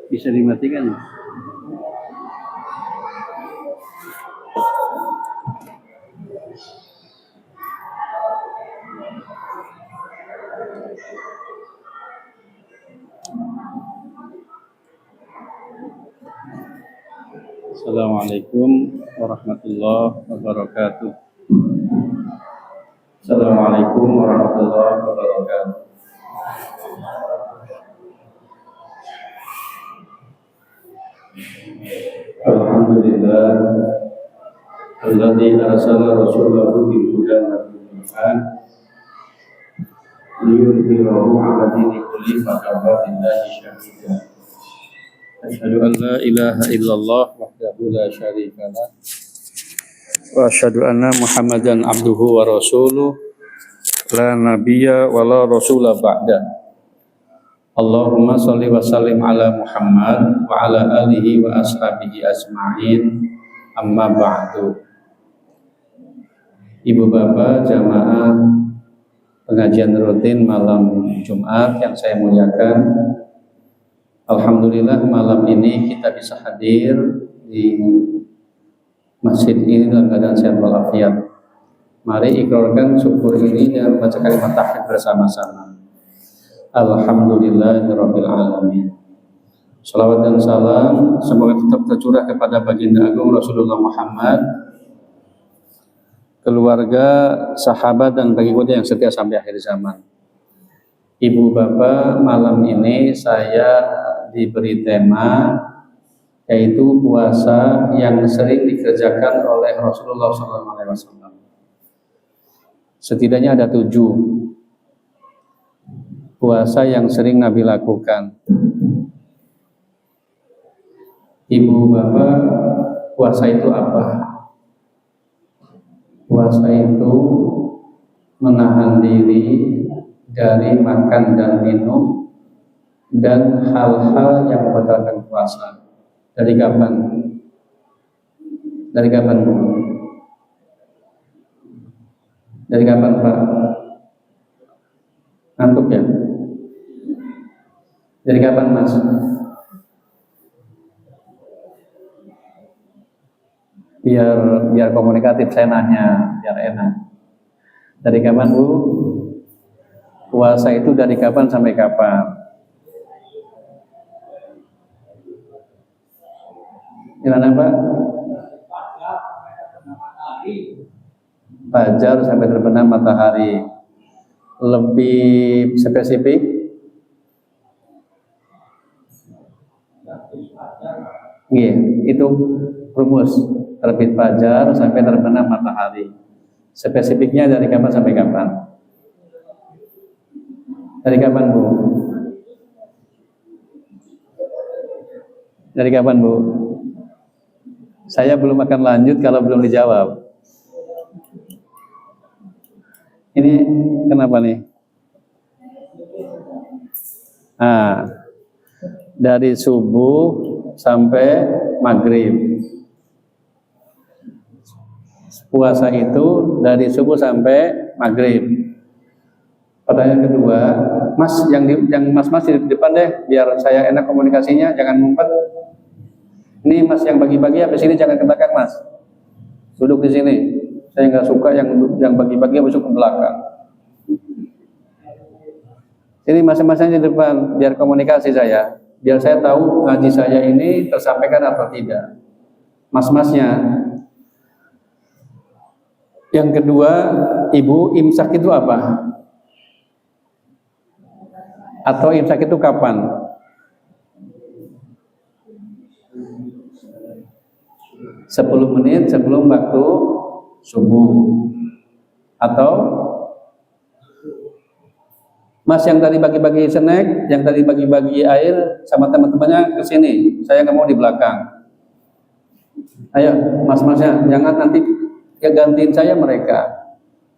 Bisa dimatikan. Assalamualaikum warahmatullahi wabarakatuh. Assalamualaikum warahmatullahi wabarakatuh. Alhamdulillah alladzi arsala rasulahu bil huda wa dinil haq liyudhhirahu 'ala dini kulli fa kafa billahi shahida. Asyhadu an la ilaha illallah wahdahu la syarika lah wa asyhadu anna Muhammadan abduhu wa rasuluh la nabiyya wa la rasula ba'da. Allahumma sholli wa sallim ala Muhammad wa ala alihi wa ashabihi ajma'in, amma ba'du. Ibu bapak jamaah pengajian rutin malam Jumat yang saya muliakan, alhamdulillah malam ini kita bisa hadir di masjid ini dalam keadaan sehat walafiat. Mari ikrarkan syukur ini dan baca kalimat tauhid bersama-sama. Alhamdulillahirabbil alamin. Salawat dan salam semoga tetap tercurah kepada baginda agung Rasulullah Muhammad, keluarga, sahabat dan pengikutnya yang setia sampai akhir zaman. Ibu bapak, malam ini saya diberi tema yaitu puasa yang sering dikerjakan oleh Rasulullah SAW. Setidaknya ada 7 puasa yang sering Nabi lakukan. Ibu bapak, puasa itu apa? Puasa itu menahan diri dari makan dan minum dan hal-hal yang membatalkan puasa. Dari kapan? Dari kapan, Bu? Dari kapan, Pak? Ngantuk ya? Dari kapan, Mas? Biar komunikatif saya nanya, biar enak. Dari kapan, Bu? Puasa itu dari kapan sampai kapan? Gimana, Pak? Fajar sampai terbenam matahari. Lebih spesifik? Iya, itu rumus terbit fajar sampai terbenam matahari. Spesifiknya dari kapan sampai kapan? Dari kapan, Bu? Dari kapan, Bu? Saya belum akan lanjut kalau belum dijawab. Ini kenapa nih? Dari subuh sampai maghrib. Puasa itu dari subuh sampai maghrib. Pertanyaan kedua, Mas, yang Mas di depan deh, biar saya enak komunikasinya, jangan ngumpet. Ini Mas yang bagi-bagi habis ini jangan ke belakang, Mas. Duduk di sini. Saya nggak suka yang bagi-bagi masuk ke belakang. Ini masing-masing di depan, biar komunikasi saya, biar saya tahu ngaji saya ini tersampaikan atau tidak. Mas-masnya. Yang kedua, Ibu, imsak itu apa? Atau imsak itu kapan? Sepuluh menit sebelum waktu subuh. Atau Mas yang tadi bagi-bagi snack, yang tadi bagi-bagi air sama teman-temannya ke sini. Saya nggak mau di belakang. Ayo, mas-masnya, jangan nanti ya gantiin saya mereka.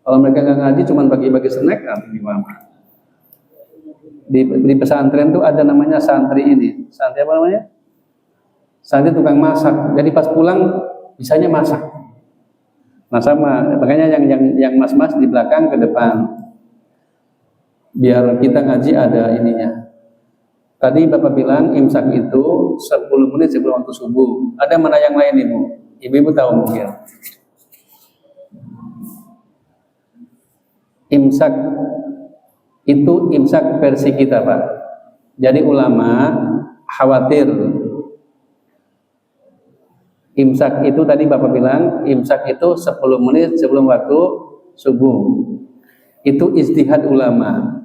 Kalau mereka nggak ngaji, cuma bagi-bagi snack, nanti gimana? Di pesantren tuh ada namanya santri ini. Santri apa namanya? Santri tukang masak. Jadi pas pulang bisanya masak. Nah sama, makanya yang mas-mas di belakang ke depan. Biar kita ngaji ada ininya. Tadi Bapak bilang imsak itu 10 menit sebelum waktu subuh. Ada mana yang lain Ibu? Ibu tahu mungkin. Imsak itu imsak versi kita Pak. Jadi ulama khawatir imsak itu tadi Bapak bilang imsak itu 10 menit sebelum waktu subuh. Itu ijtihad ulama.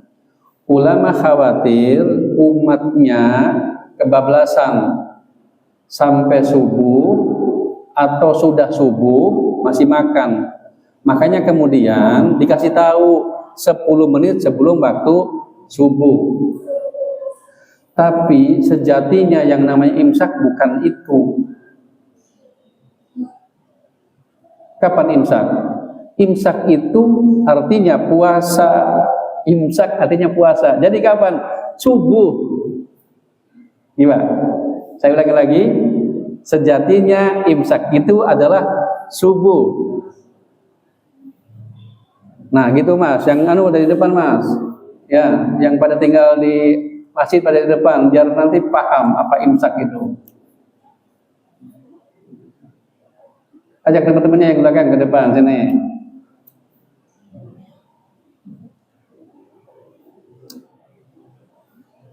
Ulama khawatir umatnya kebablasan sampai subuh atau sudah subuh masih makan. Makanya kemudian dikasih tahu 10 menit sebelum waktu subuh. Tapi sejatinya yang namanya imsak bukan itu. Kapan imsak? Imsak itu artinya puasa. Imsak artinya puasa. Jadi kapan? Subuh. Gimana? Saya ulangi lagi. Sejatinya imsak itu adalah subuh. Nah gitu Mas. Yang anu dari depan Mas. Ya, yang pada tinggal di masjid pada di depan. Biar nanti paham apa imsak itu. Ajak teman-temannya yang belakang ke depan sini.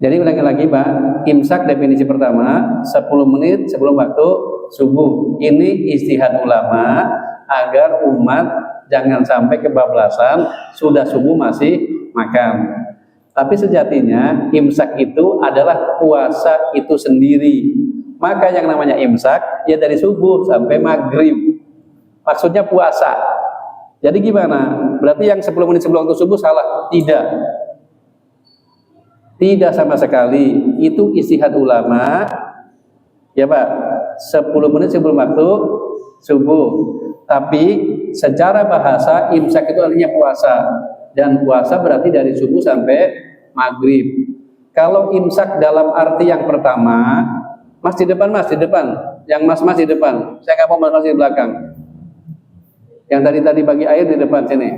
Jadi ulangi lagi Pak, imsak definisi pertama 10 menit sebelum waktu subuh. Ini ijtihad ulama agar umat jangan sampai kebablasan sudah subuh masih makan. Tapi sejatinya imsak itu adalah puasa itu sendiri. Maka yang namanya imsak ya dari subuh sampai maghrib. Maksudnya puasa. Jadi gimana? Berarti yang 10 menit sebelum waktu subuh salah? Tidak. Tidak sama sekali. Itu ijtihad ulama. Ya Pak, 10 menit sebelum waktu subuh. Tapi secara bahasa imsak itu artinya puasa. Dan puasa berarti dari subuh sampai maghrib. Kalau imsak dalam arti yang pertama, Mas di depan Mas, di depan. Yang mas-mas di depan. Saya nggak mau mas di belakang. Yang tadi bagi air di depan sini.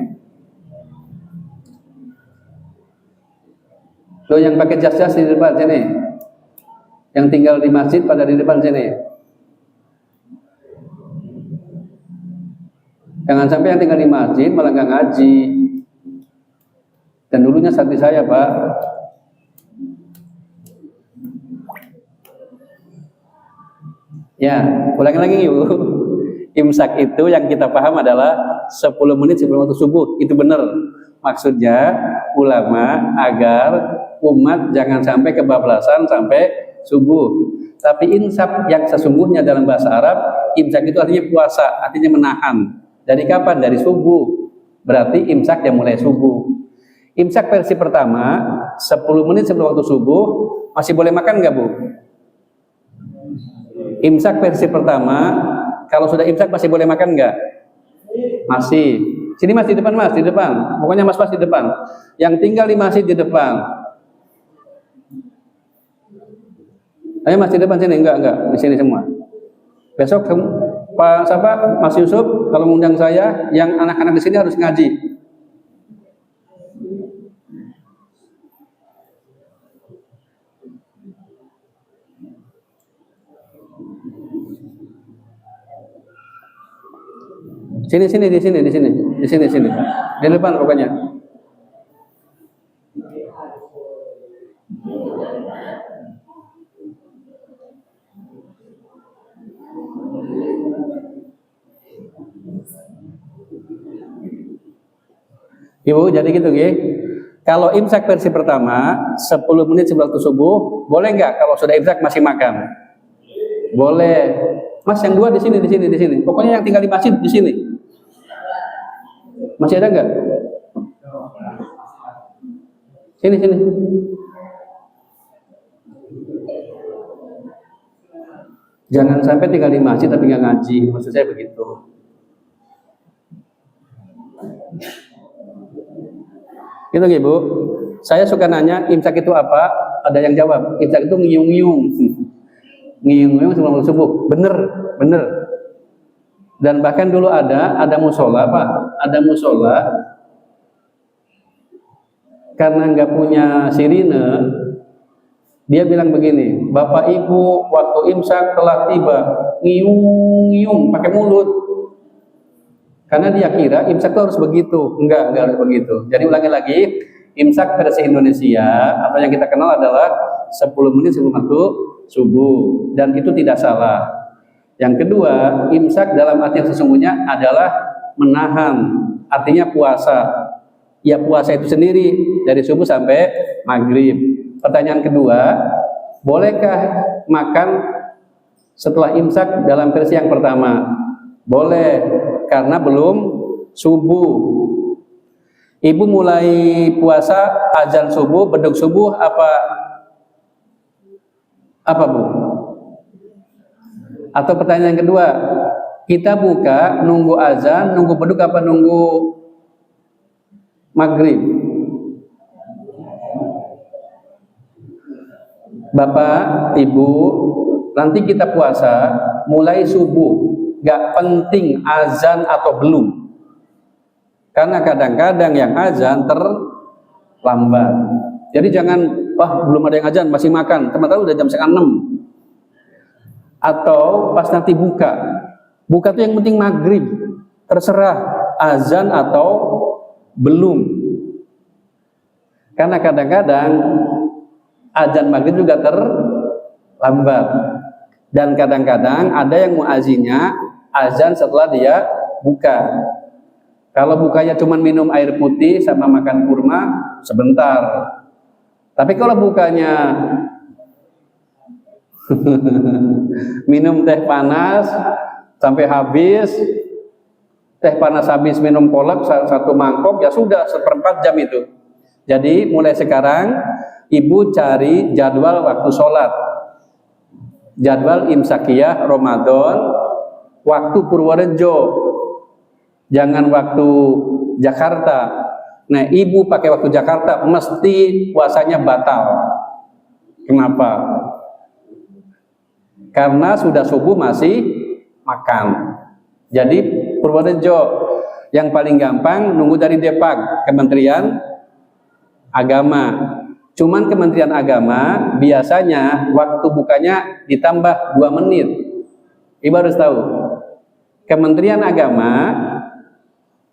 Lo yang pakai jas-jas di depan sini. Yang tinggal di masjid pada di depan sini. Jangan sampai yang tinggal di masjid malah nggak ngaji. Dan dulunya santri saya Pak. Ya, ulangi lagi yuk. Imsak itu yang kita paham adalah 10 menit sebelum waktu subuh. Itu benar. Maksudnya ulama agar umat jangan sampai kebablasan sampai subuh. Tapi imsak yang sesungguhnya dalam bahasa Arab, imsak itu artinya puasa, artinya menahan. Dari kapan? Dari subuh. Berarti imsak yang mulai subuh. Imsak versi pertama 10 menit sebelum waktu subuh masih boleh makan nggak Bu? Imsak versi pertama kalau sudah imsak masih boleh makan nggak? Masih. Sini Mas di depan Mas, di depan. Pokoknya Mas di depan. Yang tinggal di masjid di depan. Ayo Mas di depan sini, enggak, di sini semua. Besok Pak siapa? Mas Yusuf kalau mengundang saya, yang anak-anak di sini harus ngaji. Sini. Di depan pokoknya. Ibu, jadi gitu nggih. Kalau imsak versi pertama 10 menit sebelum waktu subuh, boleh nggak kalau sudah imsak masih makan? Boleh. Mas yang dua di sini. Pokoknya yang tinggal di masjid di sini. Masih ada nggak? Sini. Jangan sampai tinggal di masjid tapi nggak ngaji, maksud saya begitu. Gitu Ibu. Saya suka nanya imsak itu apa? Ada yang jawab, imsak itu ngiyung-ngiyung. Ngiyung-ngiyung sebelum subuh. Bener. Dan bahkan dulu ada musola, Pak. Ada musola karena nggak punya sirine, dia bilang begini, Bapak Ibu waktu imsak telah tiba, ngiyung-ngiyung pakai mulut. Karena dia kira imsak itu harus begitu. Enggak harus begitu. Jadi ulangi lagi, imsak versi Indonesia atau yang kita kenal adalah 10 menit sebelum waktu subuh, dan itu tidak salah. Yang kedua, imsak dalam arti yang sesungguhnya adalah menahan, artinya puasa. Ya puasa itu sendiri dari subuh sampai maghrib. Pertanyaan kedua, bolehkah makan setelah imsak dalam versi yang pertama? Boleh, karena belum subuh. Ibu mulai puasa azan subuh, beduk subuh apa Bu? Atau pertanyaan yang kedua, kita buka nunggu azan, nunggu beduk apa nunggu maghrib? Bapak, Ibu, nanti kita puasa mulai subuh, gak penting azan atau belum, karena kadang-kadang yang azan terlambat. Jadi jangan, belum ada yang azan masih makan, teman-teman udah jam 5:30. Atau pas nanti buka tuh yang penting maghrib, terserah azan atau belum, karena kadang-kadang azan maghrib juga terlambat, dan kadang-kadang ada yang muazzinnya azan setelah dia buka. Kalau bukanya cuma minum air putih sama makan kurma sebentar, tapi kalau bukanya minum teh panas sampai habis, teh panas habis, minum kolak satu mangkok, ya sudah 1/4 jam itu. Jadi mulai sekarang Ibu cari jadwal waktu sholat, jadwal imsakiyah Ramadan, waktu Purworejo, jangan waktu Jakarta. Nah, Ibu pakai waktu Jakarta mesti puasanya batal. Kenapa? Karena sudah subuh masih makan. Jadi Purworejo yang paling gampang nunggu dari Depak, Kementerian Agama. Cuman Kementerian Agama biasanya waktu bukanya ditambah 2 menit. Ibu harus tahu, Kementerian Agama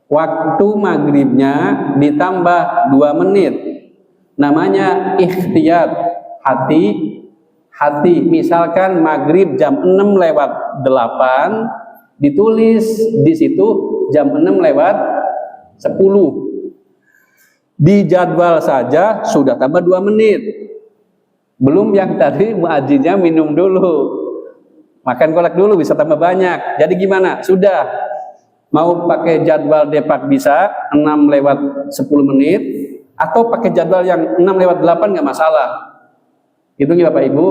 waktu maghribnya ditambah 2 menit. Namanya ikhtiyat, hati. Misalkan maghrib jam 6:08, ditulis di situ jam 6:10. Di jadwal saja sudah tambah 2 menit. Belum yang tadi muadzinnya minum dulu, makan kolak dulu, bisa tambah banyak. Jadi gimana? Sudah mau pakai jadwal Depak bisa 6:10 menit, atau pakai jadwal yang 6:08 nggak masalah. Itu ya Bapak Ibu.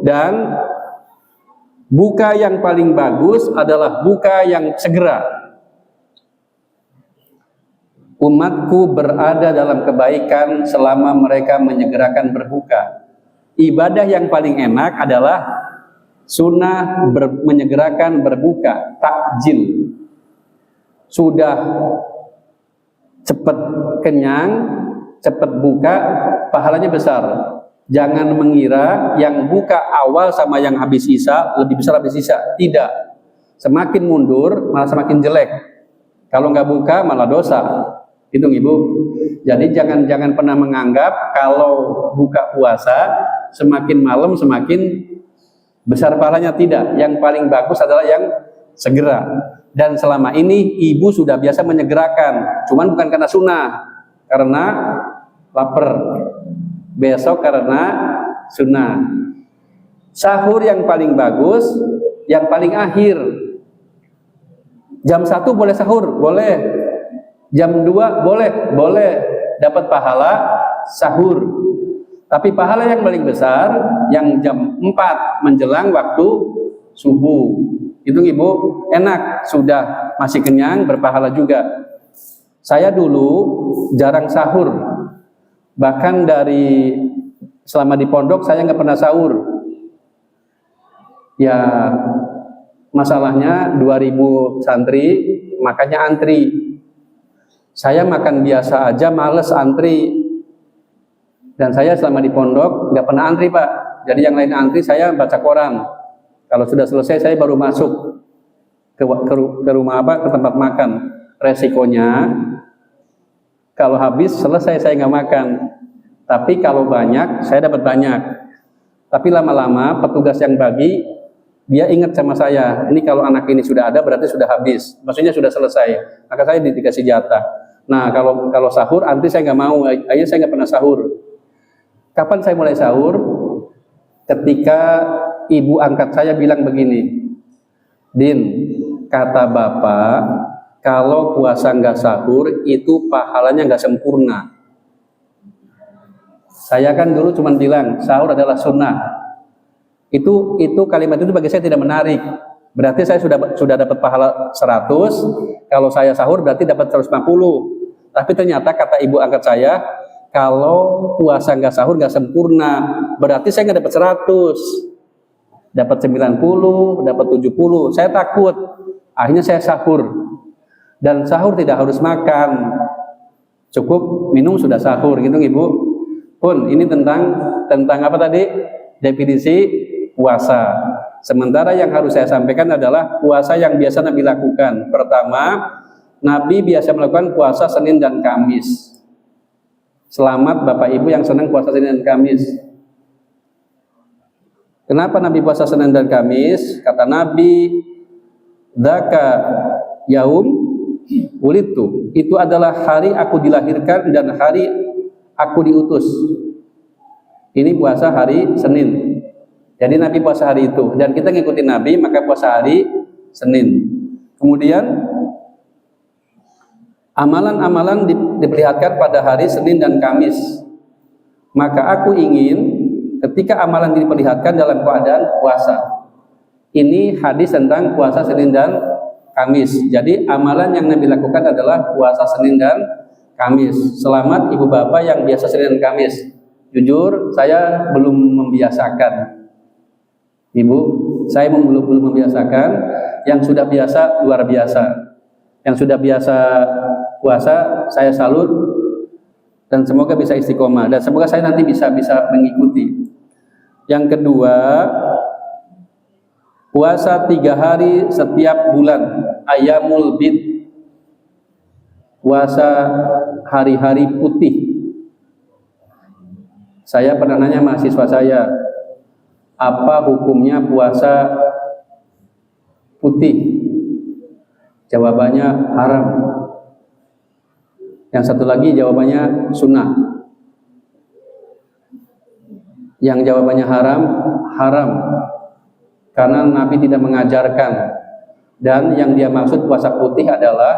Dan buka yang paling bagus adalah buka yang segera. Umatku berada dalam kebaikan selama mereka menyegerakan berbuka. Ibadah yang paling enak adalah sunnah menyegerakan berbuka, takjil. Sudah cepat kenyang, cepat buka, pahalanya besar. Jangan mengira yang buka awal sama yang habis isya lebih besar habis isya. Tidak. Semakin mundur malah semakin jelek. Kalau nggak buka malah dosa. Itu Ibu. Jadi jangan pernah menganggap kalau buka puasa semakin malam semakin besar pahalanya. Tidak. Yang paling bagus adalah yang segera. Dan selama ini Ibu sudah biasa menyegerakan, cuman bukan karena sunnah, karena lapar. Besok karena sunnah. Sahur yang paling bagus yang paling akhir. Jam 1 boleh sahur? Boleh. Jam 2 boleh dapat pahala sahur. Tapi pahala yang paling besar yang jam 4 menjelang waktu subuh. Itu Ibu enak, sudah masih kenyang, berpahala juga. Saya dulu jarang sahur. Bahkan dari selama di pondok saya nggak pernah sahur. Ya masalahnya 2000 santri, makanya antri. Saya makan biasa aja males antri. Dan saya selama di pondok nggak pernah antri Pak. Jadi yang lain antri, saya baca koran. Kalau sudah selesai saya baru masuk ke rumah ke tempat makan. Resikonya kalau habis selesai saya nggak makan. Tapi kalau banyak saya dapat banyak. Tapi lama-lama petugas yang bagi dia ingat sama saya. Ini kalau anak ini sudah ada berarti sudah habis. Maksudnya sudah selesai. Maka saya dikasih jatah. Nah kalau sahur antri saya nggak mau. Akhirnya saya nggak pernah sahur. Kapan saya mulai sahur? Ketika ibu angkat saya bilang begini, Din, kata bapak, kalau puasa nggak sahur itu pahalanya nggak sempurna. Saya kan dulu cuma bilang sahur adalah sunnah. Itu kalimat itu bagi saya tidak menarik. Berarti saya sudah dapat pahala 100. Kalau saya sahur berarti dapat 150. Tapi ternyata kata ibu angkat saya, kalau puasa nggak sahur nggak sempurna, berarti saya nggak dapat 100, dapat 90, dapat 70. Saya takut, akhirnya saya sahur. Dan sahur tidak harus makan, cukup minum sudah sahur, gitu Ibu. Pun ini tentang apa tadi? Definisi puasa. Sementara yang harus saya sampaikan adalah puasa yang biasa Nabi lakukan. Pertama, Nabi biasa melakukan puasa Senin dan Kamis. Selamat Bapak Ibu yang senang puasa Senin dan Kamis. Kenapa Nabi puasa Senin dan Kamis? Kata Nabi, dzaka yaum wulidtu. Itu adalah hari aku dilahirkan dan hari aku diutus. Ini puasa hari Senin. Jadi Nabi puasa hari itu dan kita ngikutin Nabi, maka puasa hari Senin. Kemudian amalan-amalan diperlihatkan pada hari Senin dan Kamis. Maka aku ingin ketika amalan diperlihatkan dalam keadaan puasa. Ini hadis tentang puasa Senin dan Kamis. Jadi amalan yang Nabi lakukan adalah puasa Senin dan Kamis. Selamat ibu bapak yang biasa Senin dan Kamis. Jujur saya belum membiasakan. Ibu, saya belum membiasakan. Yang sudah biasa luar biasa. Yang sudah biasa puasa saya salut dan semoga bisa istiqomah dan semoga saya nanti bisa mengikuti. Yang kedua, puasa 3 hari setiap bulan, Ayyamul Bid, puasa hari-hari putih. Saya pernah nanya mahasiswa saya, apa hukumnya puasa putih? Jawabannya haram. Yang satu lagi jawabannya sunnah. Yang jawabannya haram. Karena Nabi tidak mengajarkan. Dan yang dia maksud puasa putih adalah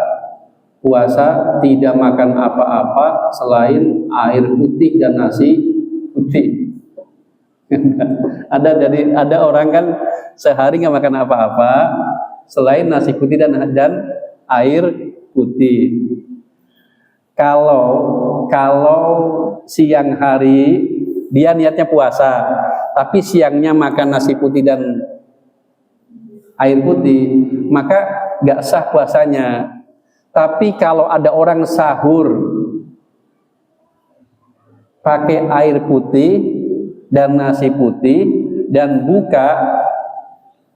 puasa tidak makan apa-apa selain air putih dan nasi putih. Ada orang kan sehari nggak makan apa-apa selain nasi putih dan air putih. Kalau siang hari dia niatnya puasa, tapi siangnya makan nasi putih dan air putih, maka nggak sah puasanya. Tapi kalau ada orang sahur pakai air putih dan nasi putih dan buka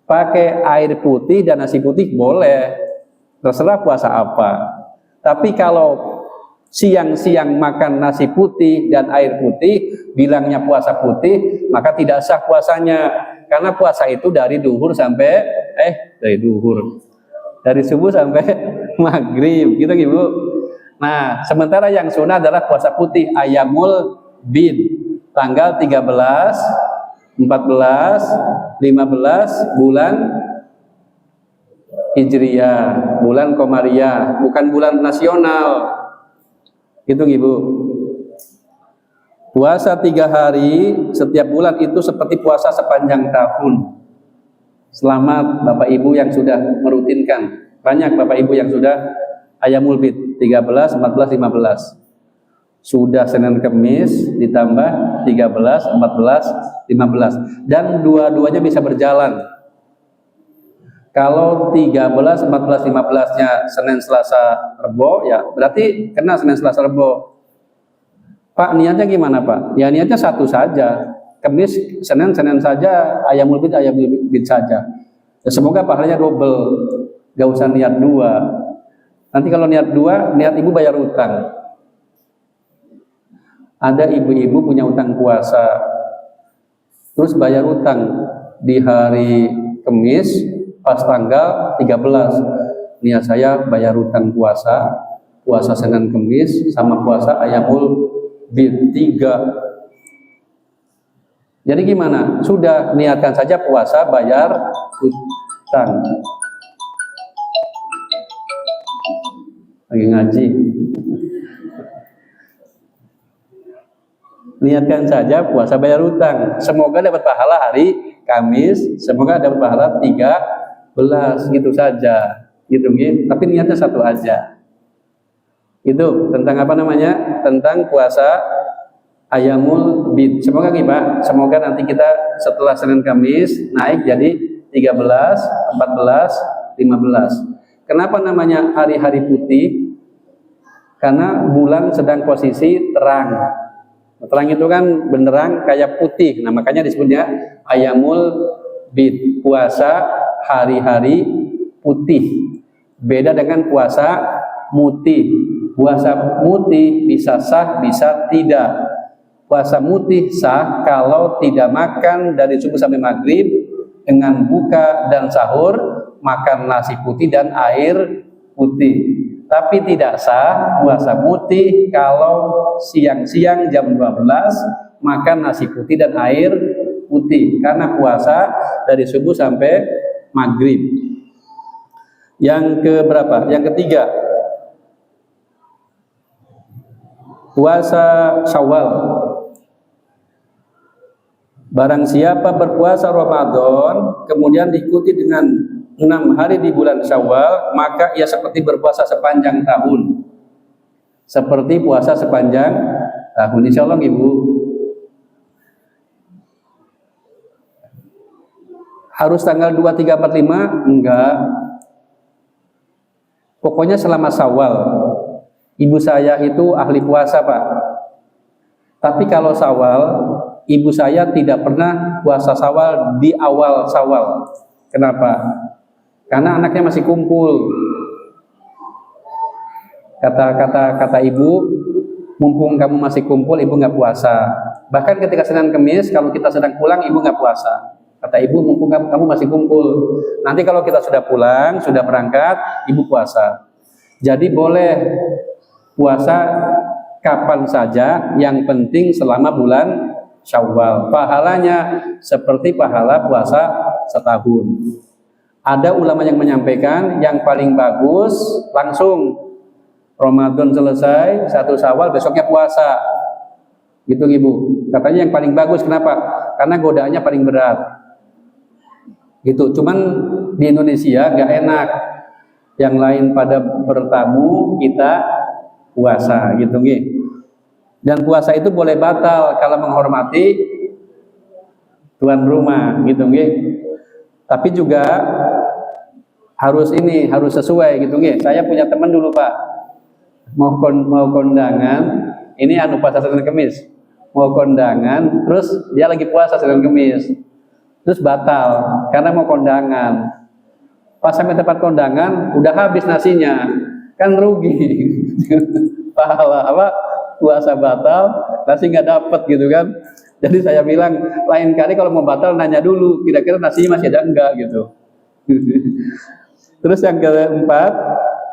pakai air putih dan nasi putih boleh, terserah puasa apa. Tapi kalau siang-siang makan nasi putih dan air putih bilangnya puasa putih, maka tidak sah puasanya. Karena puasa itu dari duhur sampai dari subuh sampai maghrib, gitu Ibu. Nah, sementara yang sunnah adalah puasa putih, Ayyamul Bid, tanggal 13, 14, 15 bulan Hijriyah, bulan Komariah, bukan bulan nasional. Itu Ibu. Puasa 3 hari setiap bulan itu seperti puasa sepanjang tahun. Selamat Bapak Ibu yang sudah merutinkan. Banyak Bapak Ibu yang sudah Ayyamul Bid 13, 14, 15. Sudah Senin Kemis ditambah 13, 14, 15. Dan dua-duanya bisa berjalan. Kalau 13, 14, 15-nya Senin, Selasa, Rebo, ya berarti kena Senin, Selasa, Rebo. Pak, niatnya gimana Pak? Ya niatnya satu saja. Kamis, Senin, Senin saja, Ayyamul Bid saja. Ya, semoga pahalanya double. Gak usah niat 2. Nanti kalau niat 2, niat ibu bayar utang. Ada ibu-ibu punya utang puasa, terus bayar utang di hari Kamis pas tanggal 13. Niat saya bayar utang puasa, puasa Senin Kamis sama puasa Ayyamul Bid 3. Jadi gimana? Sudah niatkan saja puasa, bayar utang. Lagi ngaji. Niatkan saja puasa, bayar utang. Semoga dapat pahala hari Kamis, semoga dapat pahala 13, gitu saja. Gitu, gitu. Tapi niatnya satu aja. Itu tentang apa namanya? Tentang puasa Ayyamul Bid. Semoga nih Pak, semoga nanti kita setelah Senin Kamis naik jadi 13, 14, 15. Kenapa namanya hari-hari putih? Karena bulan sedang posisi terang. Terang itu kan benderang kayak putih. Nah, makanya disebutnya Ayyamul Bid, puasa hari-hari putih. Beda dengan puasa mutih. Puasa mutih bisa sah, bisa tidak. Puasa mutih sah kalau tidak makan dari subuh sampai maghrib, dengan buka dan sahur makan nasi putih dan air putih. Tapi tidak sah puasa mutih kalau siang-siang jam 12 makan nasi putih dan air putih, karena puasa dari subuh sampai maghrib. Yang keberapa? Yang ketiga, puasa Syawal. Barang siapa berpuasa Ramadan kemudian diikuti dengan 6 hari di bulan Syawal, maka ia seperti berpuasa sepanjang tahun. Seperti puasa sepanjang tahun. Insya Allah Ibu. Harus tanggal 2, 3, 4, 5? Enggak. Pokoknya selama Syawal. Ibu saya itu ahli puasa Pak. Tapi kalau Syawal, ibu saya tidak pernah puasa Syawal di awal Syawal. Kenapa? Karena anaknya masih kumpul. Kata ibu, mumpung kamu masih kumpul, ibu nggak puasa. Bahkan ketika Senin Kemis, kalau kita sedang pulang, ibu nggak puasa. Kata ibu, mumpung kamu masih kumpul. Nanti kalau kita sudah pulang, sudah berangkat, ibu puasa. Jadi boleh puasa kapan saja, yang penting selama bulan Syawal. Pahalanya seperti pahala puasa setahun. Ada ulama yang menyampaikan yang paling bagus langsung Ramadan selesai, 1 Syawal besoknya puasa. Gitu Ibu. Katanya yang paling bagus. Kenapa? Karena godaannya paling berat. Gitu. Cuman di Indonesia nggak enak. Yang lain pada bertamu, kita puasa gitu nggih. Dan puasa itu boleh batal kalau menghormati tuan rumah gitu nggih. Tapi juga harus sesuai gitu nggih. Saya punya teman dulu Pak, mau kondangan, ini puasa Senin Kemis. Mau kondangan, terus dia lagi puasa Senin Kemis. Terus batal karena mau kondangan. Pas sampai tempat kondangan udah habis nasinya. Kan rugi. Pahala puasa batal, nasi nggak dapet gitu kan. Jadi saya bilang lain kali kalau mau batal nanya dulu kira-kira nasinya masih ada enggak gitu. Terus yang keempat,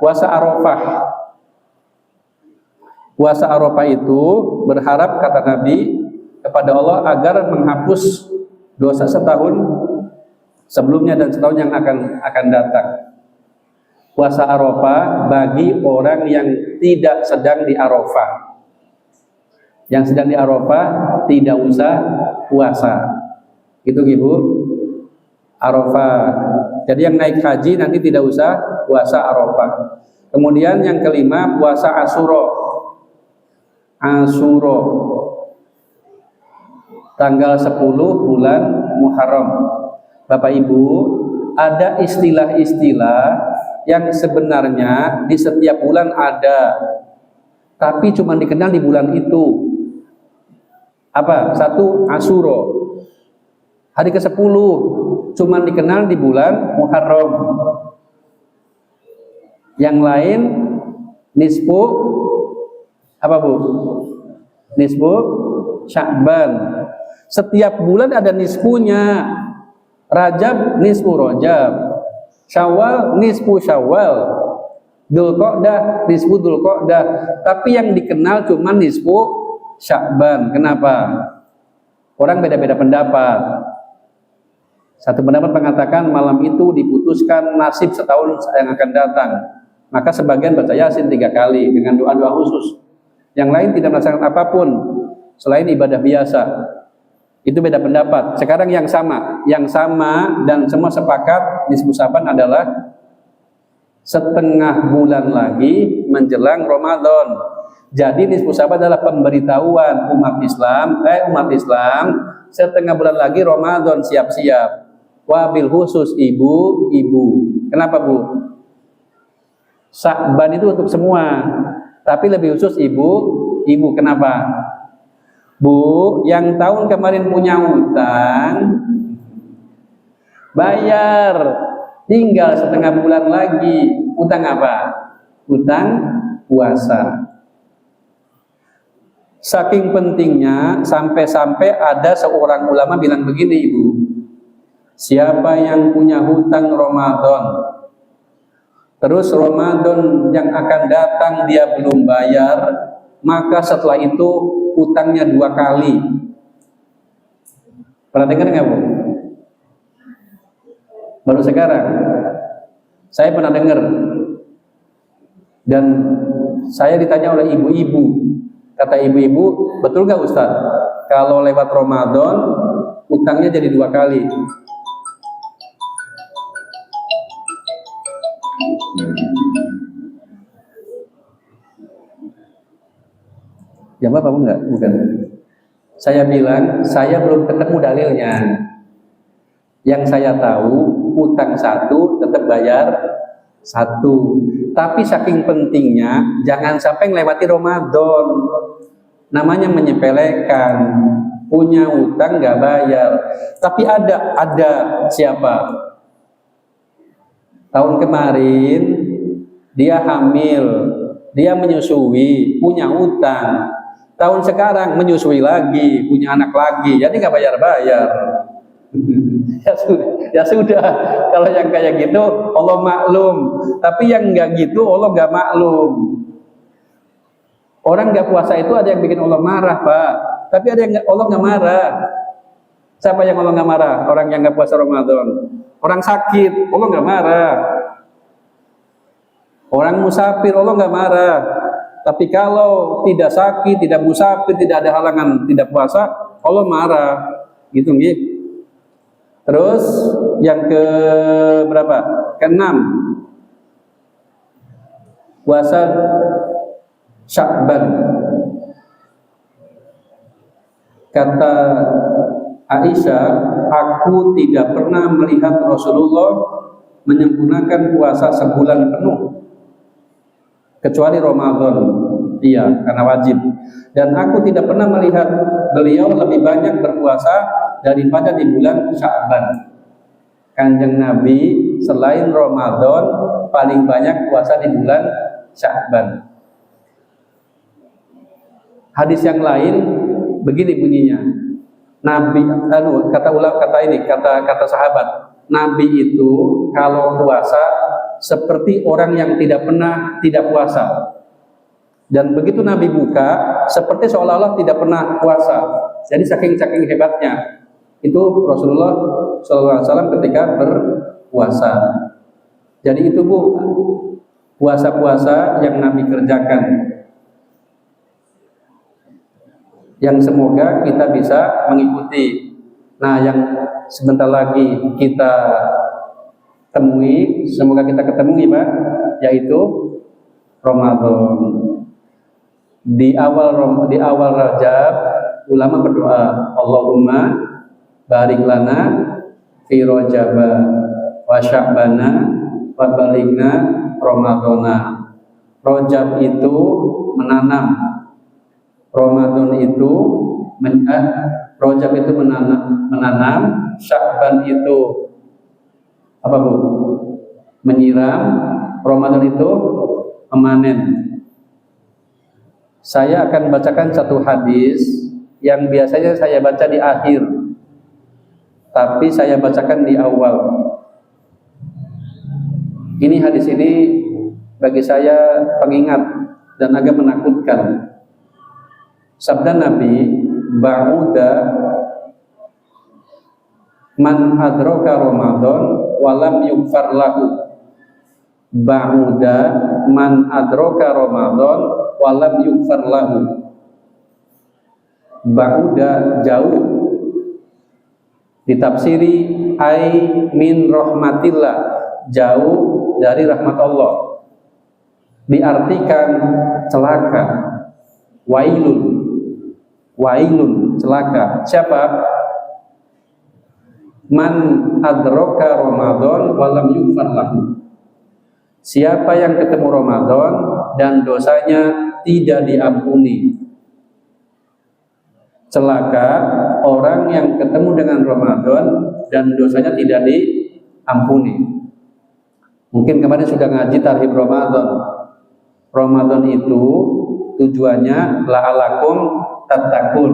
puasa Arafah. Puasa Arafah itu berharap kata Nabi kepada Allah agar menghapus dosa setahun sebelumnya dan setahun yang akan datang. puasa Arafah bagi orang yang tidak sedang di Arafah. Yang sedang di Arafah tidak usah puasa. Gitu Ibu. Arafah. Jadi yang naik haji nanti tidak usah puasa Arafah. Kemudian yang kelima puasa Asyura. Asyura. Tanggal 10 bulan Muharram. Bapak Ibu, ada istilah-istilah yang sebenarnya di setiap bulan ada, tapi cuma dikenal di bulan itu. Apa? Satu, Asyura. Hari ke-10 cuma dikenal di bulan Muharram. Yang lain nisfu apa Bu? Nisfu Sya'ban. Setiap bulan ada nisfunya. Rajab nisfu Rajab, Syawal nisfu Syawal, Dzulqa'dah nisfu Dzulqa'dah. Tapi yang dikenal cuma nisfu Sya'ban. Kenapa? Orang beda-beda pendapat. Satu pendapat mengatakan malam itu diputuskan nasib setahun yang akan datang. Maka sebagian baca Yasin 3 kali dengan doa-doa khusus. Yang lain tidak melaksanakan apapun selain ibadah biasa. Itu beda pendapat. Sekarang yang sama dan semua sepakat nisfu Sya'ban adalah setengah bulan lagi menjelang Ramadan. Jadi nisfu Sya'ban adalah pemberitahuan umat Islam setengah bulan lagi Ramadan, siap-siap. Wabil khusus ibu-ibu. Kenapa Bu? Sya'ban itu untuk semua, tapi lebih khusus ibu. Kenapa? Bu, yang tahun kemarin punya utang bayar, tinggal setengah bulan lagi. Utang apa? Utang puasa. Saking pentingnya sampai-sampai ada seorang ulama bilang begini Ibu, siapa yang punya hutang Ramadan, terus Ramadan yang akan datang dia belum bayar, maka setelah itu utangnya 2 kali. Pernah dengar nggak Bu? Baru sekarang. Saya pernah dengar. Dan saya ditanya oleh ibu-ibu. Kata ibu-ibu, betul nggak Ustaz? Kalau lewat Ramadan, utangnya jadi 2 kali. Jawab apa enggak? Bukan. Saya bilang, saya belum ketemu dalilnya. Yang saya tahu, utang 1 tetap bayar 1. Tapi saking pentingnya, jangan sampai melewati Ramadan. Namanya menyepelekan. Punya utang nggak bayar. Tapi ada siapa? Tahun kemarin, dia hamil, dia menyusui, punya utang. Tahun sekarang menyusui lagi, punya anak lagi, jadi nggak bayar-bayar. Ya sudah, kalau yang kayak gitu Allah maklum. Tapi yang nggak gitu Allah nggak maklum. Orang nggak puasa itu ada yang bikin Allah marah Pak, tapi ada yang Allah nggak marah. Siapa yang Allah nggak marah? Orang yang nggak puasa Ramadan. Orang sakit Allah nggak marah. Orang musafir Allah nggak marah. Tapi kalau tidak sakit, tidak musafir, tidak ada halangan, tidak puasa, Allah marah. Gitu nggih. Terus yang ke berapa? Ke-6. Puasa Sya'ban. Kata Aisyah, aku tidak pernah melihat Rasulullah menyempurnakan puasa sebulan penuh kecuali Ramadan, iya, karena wajib. Dan aku tidak pernah melihat beliau lebih banyak berpuasa daripada di bulan Sya'ban. Kanjeng Nabi selain Ramadan paling banyak puasa di bulan Sya'ban. Hadis yang lain begini bunyinya. Nabi kata sahabat, Nabi itu kalau puasa seperti orang yang tidak pernah tidak puasa. Dan begitu Nabi buka, seperti seolah-olah tidak pernah puasa. Jadi saking hebatnya itu Rasulullah SAW ketika berpuasa. Jadi itu Bu, puasa-puasa yang Nabi kerjakan, yang semoga kita bisa mengikuti. Nah, yang sebentar lagi kita temui, semoga kita ketemu ya Pak, yaitu Ramadan. Di awal Rajab, ulama berdoa, Allahumma barik lana fi Rajaba wa Sya'bana wa balighna Ramadana. Rajab itu menanam, Ramadan itu Rajab itu menanam, Sya'ban itu apa Bu? Menyiram, Ramadan itu memanen. Saya akan bacakan satu hadis yang biasanya saya baca di akhir, tapi saya bacakan di awal. Ini hadis ini bagi saya pengingat dan agak menakutkan. Sabda Nabi, ba'uda man adraka Ramadan walam yughfar lahu. Ba'uda man adraka Ramadan walam yughfar lahu. Ba'uda jauh, ditafsiri ai min rahmatillah, jauh dari rahmat Allah. Diartikan celaka, wailun celaka. Siapa? Man adraka Ramadan walam yughfar lahu. Siapa yang ketemu Ramadan dan dosanya tidak diampuni. Celaka orang yang ketemu dengan Ramadan dan dosanya tidak diampuni. Mungkin kemarin sudah ngaji tarhib Ramadan. Ramadan itu tujuannya la'alakum tattaqun.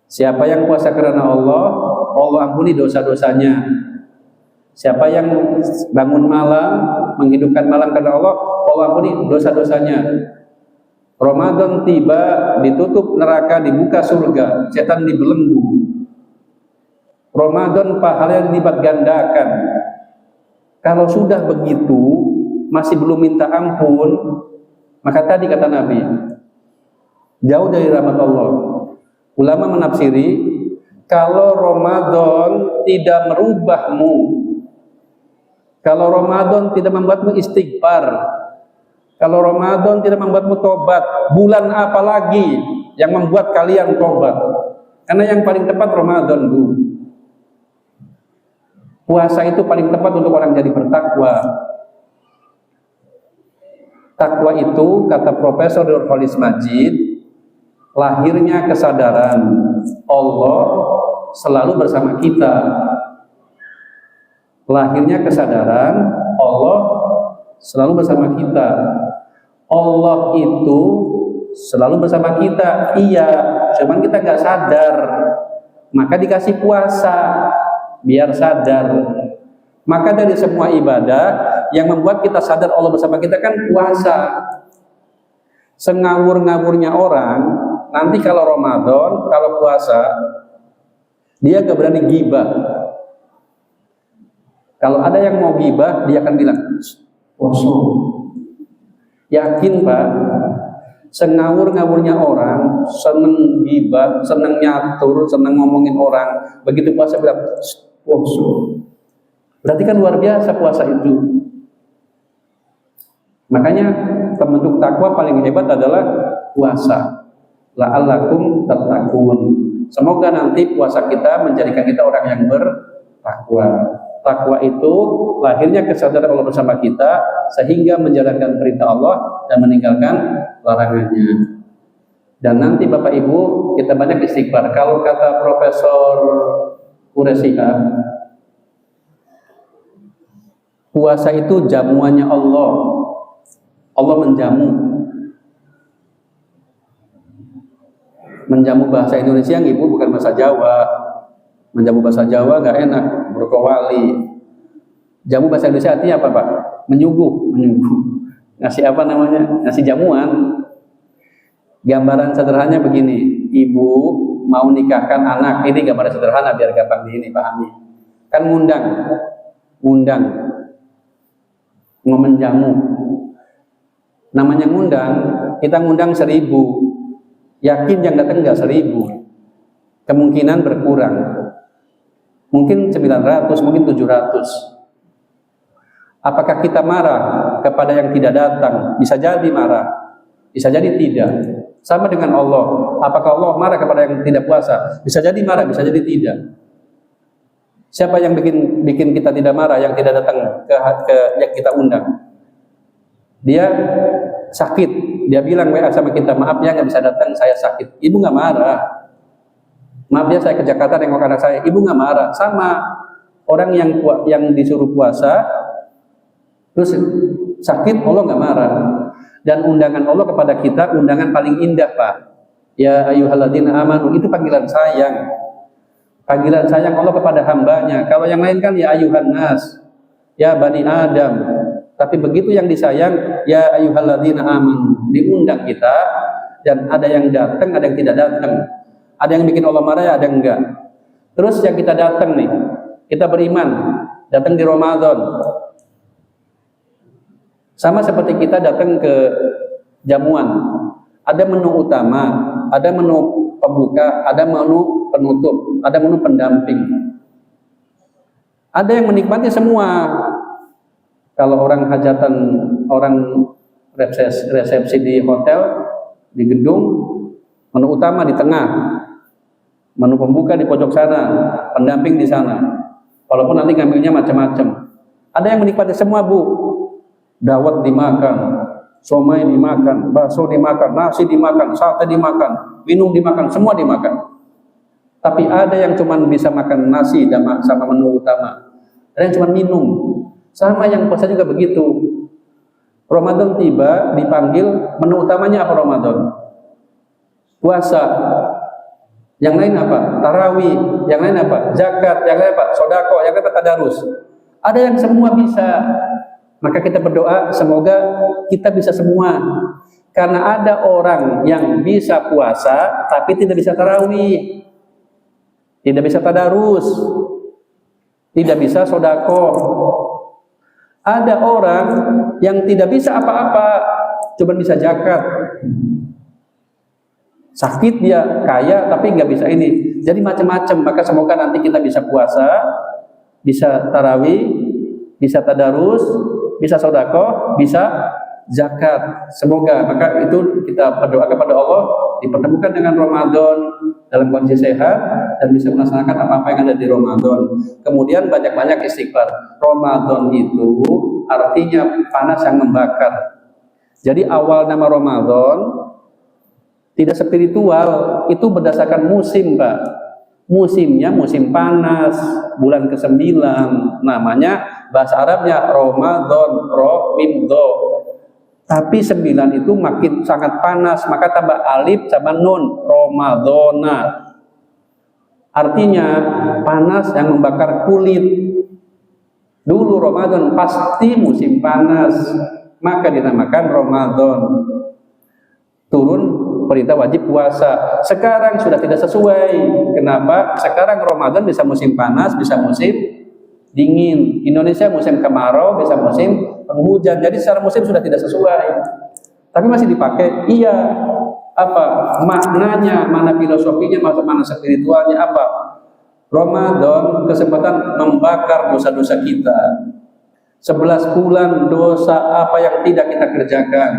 Siapa yang puasa karena Allah, Allah ampuni dosa-dosanya. Siapa yang bangun malam, menghidupkan malam karena Allah, Allah ampuni dosa-dosanya. Ramadan tiba, ditutup neraka, dibuka surga, setan dibelenggu. Ramadan pahala yang dilipat gandakan. Kalau sudah begitu, masih belum minta ampun, maka tadi kata Nabi, jauh dari rahmat Allah. Ulama menafsiri, kalau Ramadan tidak merubahmu, kalau Ramadan tidak membuatmu istighfar, kalau Ramadan tidak membuatmu tobat, bulan apa lagi yang membuat kalian tobat? Karena yang paling tepat Ramadan, Bu. Puasa itu paling tepat untuk orang jadi bertakwa. Takwa itu, kata Profesor Nurholis Majid, lahirnya kesadaran Allah selalu bersama kita. Lahirnya kesadaran Allah selalu bersama kita. Allah itu selalu bersama kita, iya, cuman kita nggak sadar. Maka dikasih puasa biar sadar. Maka dari semua ibadah yang membuat kita sadar Allah bersama kita kan puasa. Sengawur-ngawurnya orang nanti kalau Ramadan, kalau puasa, dia gak berani gibah. Kalau ada yang mau gibah, dia akan bilang kosong. Yakin Pak, sengawur-ngawurnya orang, seneng gibah, seneng nyatur, seneng ngomongin orang, begitu puasa bilang kosong. Berarti kan luar biasa puasa itu. Makanya pembentuk takwa paling hebat adalah puasa. La'allakum tattaqun. Semoga nanti puasa kita menjadikan kita orang yang bertakwa. Takwa itu lahirnya kesadaran Allah bersama kita sehingga menjalankan perintah Allah dan meninggalkan larangannya. Dan nanti Bapak Ibu kita banyak istighfar. Kalau kata Profesor Quraisyah, puasa itu jamuannya Allah. Allah menjamu. Menjamu bahasa Indonesia Ibu bukan bahasa Jawa. Menjamu bahasa Jawa nggak enak, berkowali. Jamu bahasa Indonesia artinya apa Pak? Menyuguh. Ngasih apa namanya? Ngasih jamuan. Gambaran sederhananya begini, ibu mau nikahkan anak, ini gambaran sederhana biar gampang pahami. Kan ngundang. menjamu. Namanya ngundang, kita ngundang 1000, yakin yang datang nggak 1000, kemungkinan berkurang, mungkin 900, mungkin 700. Apakah kita marah kepada yang tidak datang? Bisa jadi marah, bisa jadi tidak. Sama dengan Allah, apakah Allah marah kepada yang tidak puasa? Bisa jadi marah, bisa jadi tidak. Siapa yang bikin kita tidak marah, yang tidak datang ke yang kita undang? Dia sakit, dia bilang WA sama kita, maaf ya nggak bisa datang, saya sakit. Ibu nggak marah. Maaf ya saya ke Jakarta nengok anak saya, ibu nggak marah. Sama orang yang disuruh puasa terus sakit, Allah nggak marah. Dan undangan Allah kepada kita undangan paling indah, Pak. Ya ayyuhalladzina amanu, itu panggilan sayang. Panggilan sayang Allah kepada hambanya. Kalau yang lain kan ya ayyuhan nas, ya bani Adam. Tapi begitu yang disayang, ya ayyuhalladzina amanu, diundang kita. Dan ada yang datang, ada yang tidak datang. Ada yang bikin Allah marah, ada yang enggak. Terus yang kita datang nih, kita beriman, datang di Ramadan. Sama seperti kita datang ke jamuan. Ada menu utama, ada menu pembuka, ada menu penutup, ada menu pendamping. Ada yang menikmati semua. Kalau orang hajatan, orang resepsi di hotel, di gedung, menu utama di tengah, menu pembuka di pojok sana, pendamping di sana. Walaupun nanti ngambilnya macam-macam. Ada yang menikmati semua, Bu. Dawet dimakan, somai dimakan, bakso dimakan, nasi dimakan, sate dimakan, minum dimakan, semua dimakan. Tapi ada yang cuma bisa makan nasi sama menu utama. Ada yang cuma minum. Sama yang puasa juga begitu. Ramadan tiba, dipanggil, menu utamanya apa Ramadan? Puasa. Yang lain apa? Tarawih. Yang lain apa? Zakat. Yang lain apa? Sodako. Yang lain apa? Tadarus. Ada yang semua bisa. Maka kita berdoa semoga kita bisa semua. Karena ada orang yang bisa puasa tapi tidak bisa tarawih, tidak bisa tadarus, tidak bisa sodako. Ada orang yang tidak bisa apa-apa, cuma bisa zakat. Sakit dia, kaya tapi nggak bisa ini. Jadi macam-macam. Maka semoga nanti kita bisa puasa, bisa tarawih, bisa tadarus, bisa sodako, bisa zakat. Semoga. Maka itu kita berdoa kepada Allah dipertemukan dengan Ramadan dalam kondisi sehat dan bisa melaksanakan apa-apa yang ada di Ramadan. Kemudian banyak-banyak istighfar. Ramadan itu artinya panas yang membakar. Jadi awal nama Ramadan tidak spiritual, itu berdasarkan musim, Pak. Musimnya musim panas, bulan ke-9, namanya bahasa Arabnya Ramadan, Romimdo. Tapi 9 itu makin sangat panas, maka tambah alif sama nun, Ramadona. Artinya panas yang membakar kulit. Dulu Ramadan pasti musim panas, maka dinamakan Ramadan. Turun perintah wajib puasa. Sekarang sudah tidak sesuai. Kenapa? Sekarang Ramadan bisa musim panas, bisa musim dingin. Indonesia musim kemarau, bisa musim penghujan. Jadi secara musim sudah tidak sesuai. Tapi masih dipakai. Iya. Apa maknanya? Mana filosofinya? Mana spiritualnya? Apa? Ramadan kesempatan membakar dosa-dosa kita. 11 bulan dosa apa yang tidak kita kerjakan.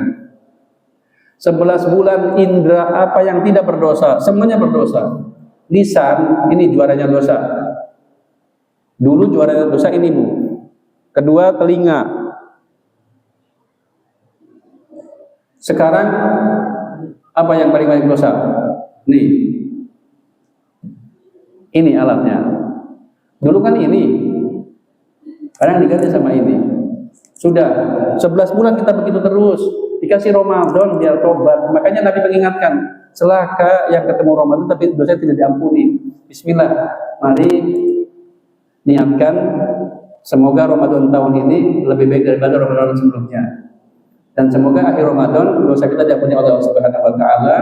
11 bulan indera apa yang tidak berdosa, semuanya berdosa. Lisan ini juaranya dosa. Dulu juaranya dosa ini, Bu. Kedua telinga. Sekarang apa yang paling banyak dosa? Nih. Ini alatnya. Dulu kan ini. Sekarang diganti sama ini. Sudah 11 bulan kita begitu terus. Dikasih Ramadan biar tobat. Makanya Nabi mengingatkan, celaka yang ketemu Ramadan tapi dosanya tidak diampuni. Bismillah, mari niatkan semoga Ramadan tahun ini lebih baik daripada Ramadan sebelumnya. Dan semoga akhir Ramadan dosa kita diampuni Allah Subhanahu wa taala,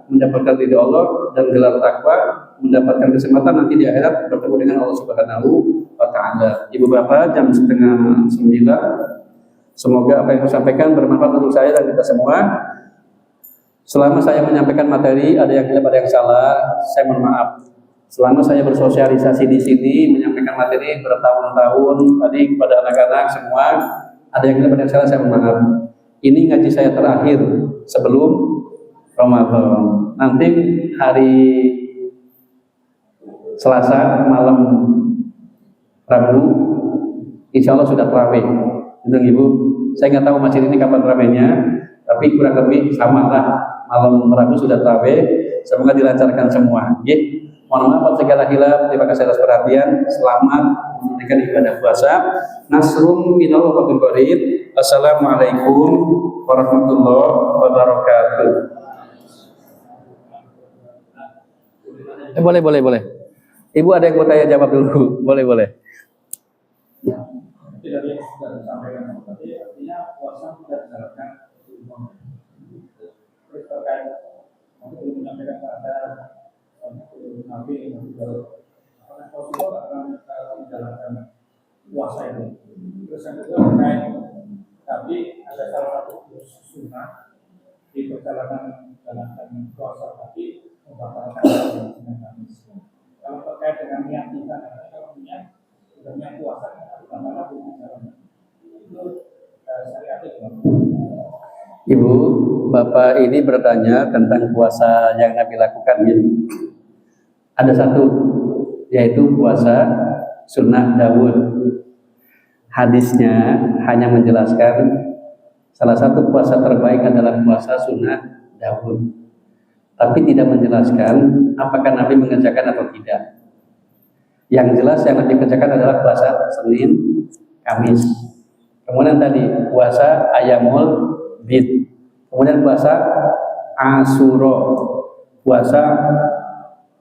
mendapatkan ridha Allah dan gelar takwa, mendapatkan kesempatan nanti di akhirat bertemu dengan Allah Subhanahu wa taala. Ibu bapak, jam 8:30 Semoga apa yang saya sampaikan bermanfaat untuk saya dan kita semua. Selama saya menyampaikan materi ada yang benar ada yang salah, saya mohon maaf. Selama saya bersosialisasi di sini menyampaikan materi bertahun-tahun tadi kepada anak-anak semua ada yang benar ada yang salah, saya mohon maaf. Ini ngaji saya terakhir sebelum Ramadan. Nanti hari Selasa malam Rabu insya Allah sudah tarawih. Untuk Ibu, saya nggak tahu masjid ini kapan tarawihnya, tapi kurang lebih sama lah. Malam Rabu sudah tarawih. Semoga dilancarkan semua. Mohon maaf atas segala hilaf. Terima kasih atas perhatian. Selamat menunaikan ibadah puasa. Nasrum minallah wa qarib. Assalamualaikum warahmatullahi wabarakatuh. Boleh. Ibu ada yang mau tanya jawab dulu. Boleh. Tidak yang sudah disampaikan tadi, artinya puasa tidak dijalankan terus terkait untuk menyampaikan kepada Nabi Rasulullah akan menjalankan puasa itu. Terus yang kedua terkait tapi ada salah satu sunnah di perjalanan menjalankan puasa tadi membatalkan dengan Kamis. Kalau terkait dengan niat kita, kalau niat sebenarnya puasa karena Ibu, Bapak ini bertanya tentang puasa yang Nabi lakukan ya. Ada satu, yaitu puasa sunnah Daud. Hadisnya hanya menjelaskan salah satu puasa terbaik adalah puasa sunnah Daud, tapi tidak menjelaskan apakah Nabi mengerjakan atau tidak. Yang jelas yang Nabi kerjakan adalah puasa Senin, Kamis. Kemudian tadi puasa Ayamul Bid. Kemudian puasa Asyura, puasa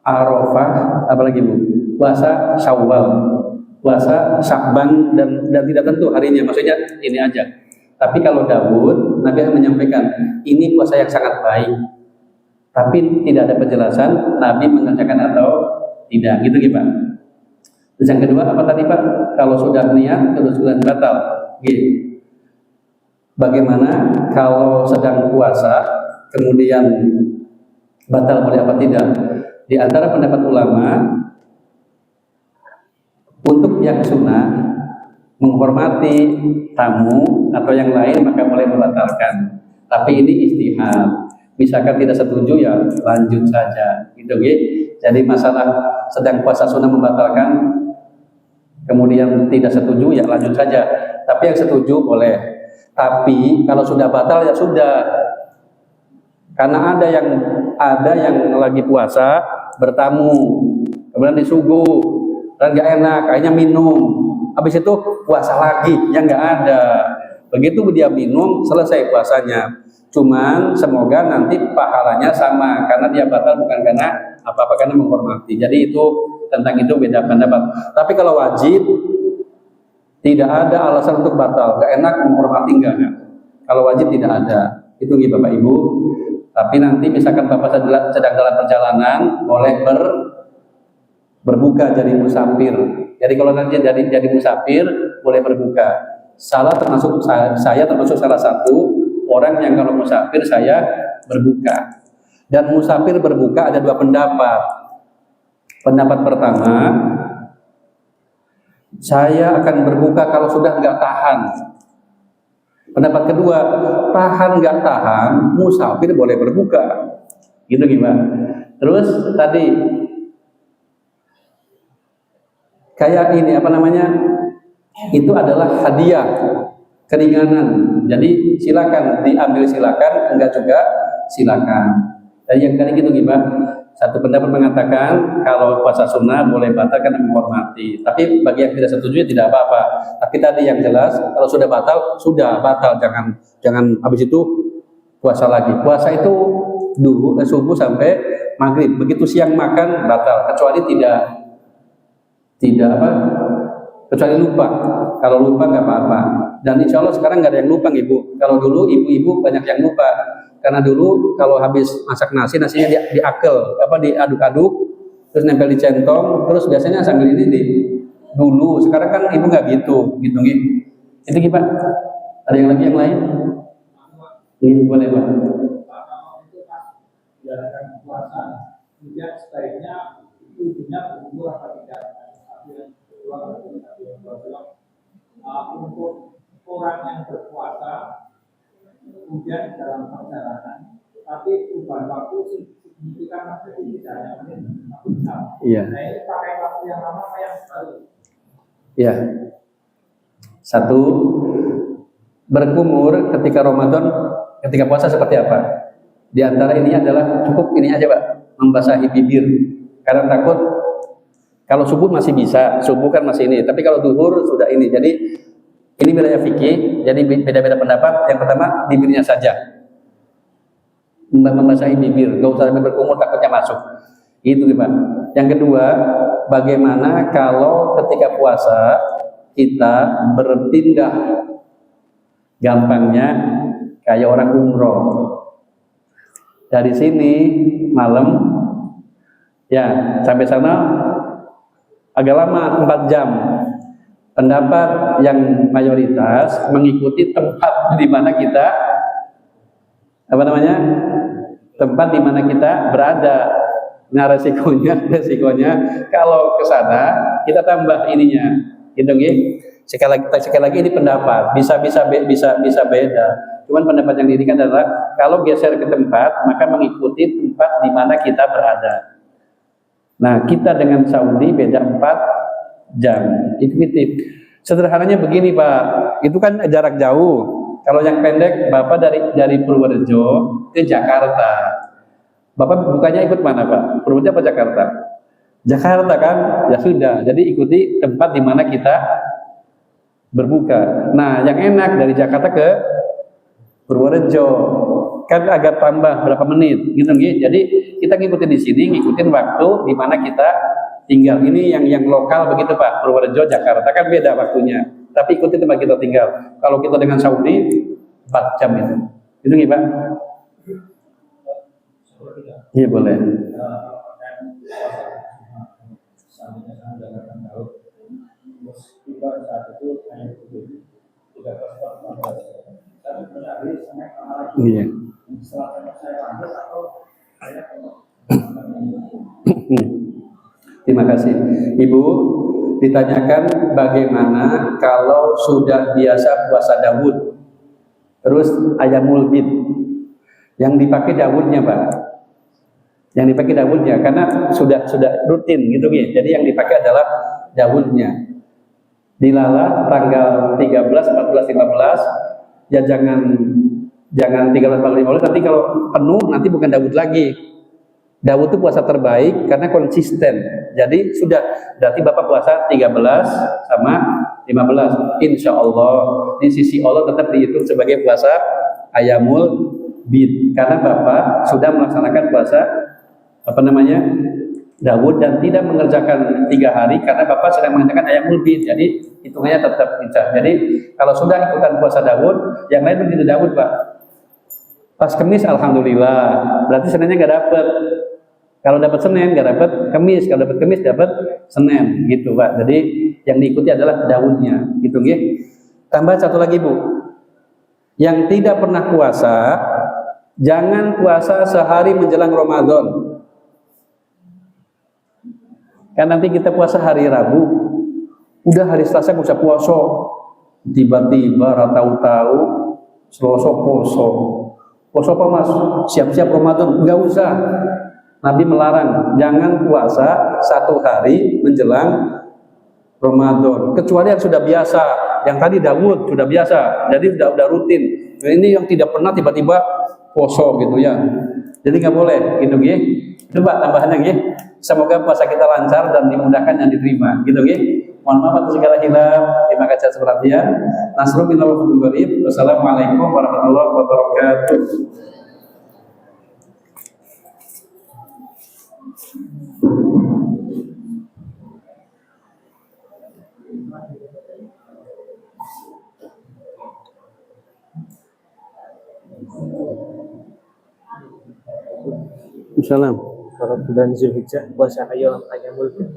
Arafah, apalagi Bu? Puasa Syawal, puasa Sya'ban dan tidak tentu harinya. Maksudnya ini aja. Tapi kalau Daud, Nabi menyampaikan ini puasa yang sangat baik. Tapi tidak ada penjelasan Nabi mengerjakan atau tidak. Gitu Pak. Terus yang kedua apa tadi Pak? Kalau sudah niat terus sudah batal. Gitu. Bagaimana kalau sedang puasa kemudian batal boleh apa tidak? Di antara pendapat ulama untuk yang sunnah menghormati tamu atau yang lain maka boleh membatalkan. Tapi ini istihad. Misalkan tidak setuju ya lanjut saja. Gitu Jadi masalah sedang puasa sunnah membatalkan kemudian tidak setuju ya lanjut saja. Tapi yang setuju boleh. Tapi kalau sudah batal ya sudah. Karena ada yang lagi puasa bertamu, kemudian disuguh dan nggak enak, kayaknya minum. Habis itu puasa lagi, yang nggak ada. Begitu dia minum selesai puasanya. Cuman semoga nanti pahalanya sama karena dia batal bukan karena apa-apa karena menghormati. Jadi itu tentang itu beda pendapat. Tapi kalau wajib tidak ada alasan untuk batal, gak enak menghormati enggak. Kalau wajib tidak ada. Itu nih Bapak Ibu. Tapi nanti misalkan Bapak sedang dalam perjalanan boleh berbuka jadi musafir. Jadi kalau nanti jadi musafir boleh berbuka. Saya termasuk salah satu orang yang kalau musafir saya berbuka. Dan musafir berbuka ada dua pendapat. Pendapat pertama, saya akan berbuka kalau sudah nggak tahan. Pendapat kedua, tahan nggak tahan, musafir boleh berbuka. Gitu gimana? Terus tadi kayak ini apa namanya? Itu adalah hadiah keringanan. Jadi silakan diambil silakan, enggak juga silakan. Dan yang tadi gitu gimana? Satu pendapat mengatakan kalau puasa sunnah boleh batal karena menghormati. Tapi bagi yang tidak setuju tidak apa-apa. Tapi tadi yang jelas kalau sudah batal, jangan habis itu puasa lagi. Puasa itu dulu subuh sampai maghrib. Begitu siang makan batal kecuali tidak kecuali lupa. Kalau lupa nggak apa-apa. Dan insya Allah sekarang nggak ada yang lupa Ibu. Kalau dulu ibu-ibu banyak yang lupa. Karena dulu kalau habis masak nasinya diaduk-aduk, terus nempel di centong, terus biasanya sambil ini dulu. Sekarang kan ibu nggak gitu. Itu gimana? Ada yang lagi yang lain? Boleh Pak. Menjalankan puasa, kemudian sebaiknya ibunya berumur apa tidak? Tapi kedua, untuk orang yang berpuasa, kemudian dalam perjalanan, tapi perubahan waktu signifikan jadi misalnya menit 4 jam. Iya. Nah ini pakai waktu yang lama apa yang baru? Ya. Satu, berkumur ketika Ramadan, ketika puasa seperti apa? Di antara ini adalah cukup ini aja Pak, membasahi bibir. Karena takut kalau subuh masih bisa, subuh kan masih ini. Tapi kalau duhur sudah ini. Jadi ini wilayah fikih, jadi beda-beda pendapat. Yang pertama bibirnya saja, membasahi bibir, gak usah sampai berkumur takutnya masuk. Itu Pak. Yang kedua, bagaimana kalau ketika puasa kita berpindah, gampangnya kayak orang umroh. Dari sini malam, ya sampai sana agak lama 4 jam. Pendapat yang mayoritas mengikuti tempat di mana kita tempat di mana kita berada. Nah resikonya kalau ke sana kita tambah ininya, gitu nggih. Sekali lagi ini pendapat, bisa beda. Cuman pendapat yang dirikan adalah kalau geser ke tempat, maka mengikuti tempat di mana kita berada. Nah, kita dengan Saudi beda 4 jam. Itu. Sederhananya begini, Pak. Itu kan jarak jauh. Kalau yang pendek, Bapak dari Purworejo ke Jakarta. Bapak bukanya ikut mana, Pak? Purworejo apa Jakarta? Jakarta kan? Ya sudah. Jadi ikuti tempat di mana kita berbuka. Nah, yang enak dari Jakarta ke Purworejo kan agak tambah berapa menit, gitu nggih. Jadi kita ngikutin di sini, ngikutin waktu di mana kita tinggal. Ini yang lokal begitu Pak. Purworejo, Jakarta kan beda waktunya. Tapi ikuti tempat kita tinggal. Kalau kita dengan Saudi 4 jam itu. Itu nggih Pak? Iya boleh. Iya. Terima kasih. Ibu ditanyakan bagaimana kalau sudah biasa puasa Daud, terus ayamul bid, yang dipakai Daudnya Pak, yang dipakai Daudnya karena sudah rutin gitu gitu. Jadi yang dipakai adalah Daudnya. Dilala tanggal 13, 14, 15, ya jangan 13, 14, 15, nanti kalau penuh nanti bukan Daud lagi. Daud itu puasa terbaik karena konsisten. Jadi sudah, berarti Bapak puasa 13 sama 15. Insya Allah di sisi Allah tetap dihitung sebagai puasa ayamul bid karena Bapak sudah melaksanakan puasa Daud dan tidak mengerjakan 3 hari karena Bapak sedang mengerjakan ayamul bid. Jadi hitungannya tetap insya. Jadi kalau sudah ikutan puasa Daud, yang lain begitu Daud Pak. Pas Kemis alhamdulillah, berarti Seninnya nggak dapat. Kalau dapat Senin nggak dapat Kemis, kalau dapat Kemis dapat Senin, gitu Pak. Jadi yang diikuti adalah Daudnya, gitu nggih. Tambah satu lagi Bu, yang tidak pernah puasa, jangan puasa sehari menjelang Ramadan. Kan nanti kita puasa hari Rabu, udah hari Selasa nggak usah puasa, tiba-tiba tahu-tahu Selasa poso. Puasa apa Mas? Siap-siap Ramadan, nggak usah. Nabi melarang, jangan puasa 1 hari menjelang Ramadan. Kecuali yang sudah biasa, yang tadi Daud sudah biasa, jadi udah rutin. Ini yang tidak pernah tiba-tiba poso gitu ya. Jadi nggak boleh, gitu ya. Coba tambahannya ya. Semoga puasa kita lancar dan dimudahkan dan diterima, gitu ya. Mohon maaf atas segala hilaf. Terima kasih atas perhatian. Nasrul bin Abdul Gharib. Wassalamualaikum warahmatullahi wabarakatuh. Salam. Kalau bulan Zulhijjah puasa ayamul bid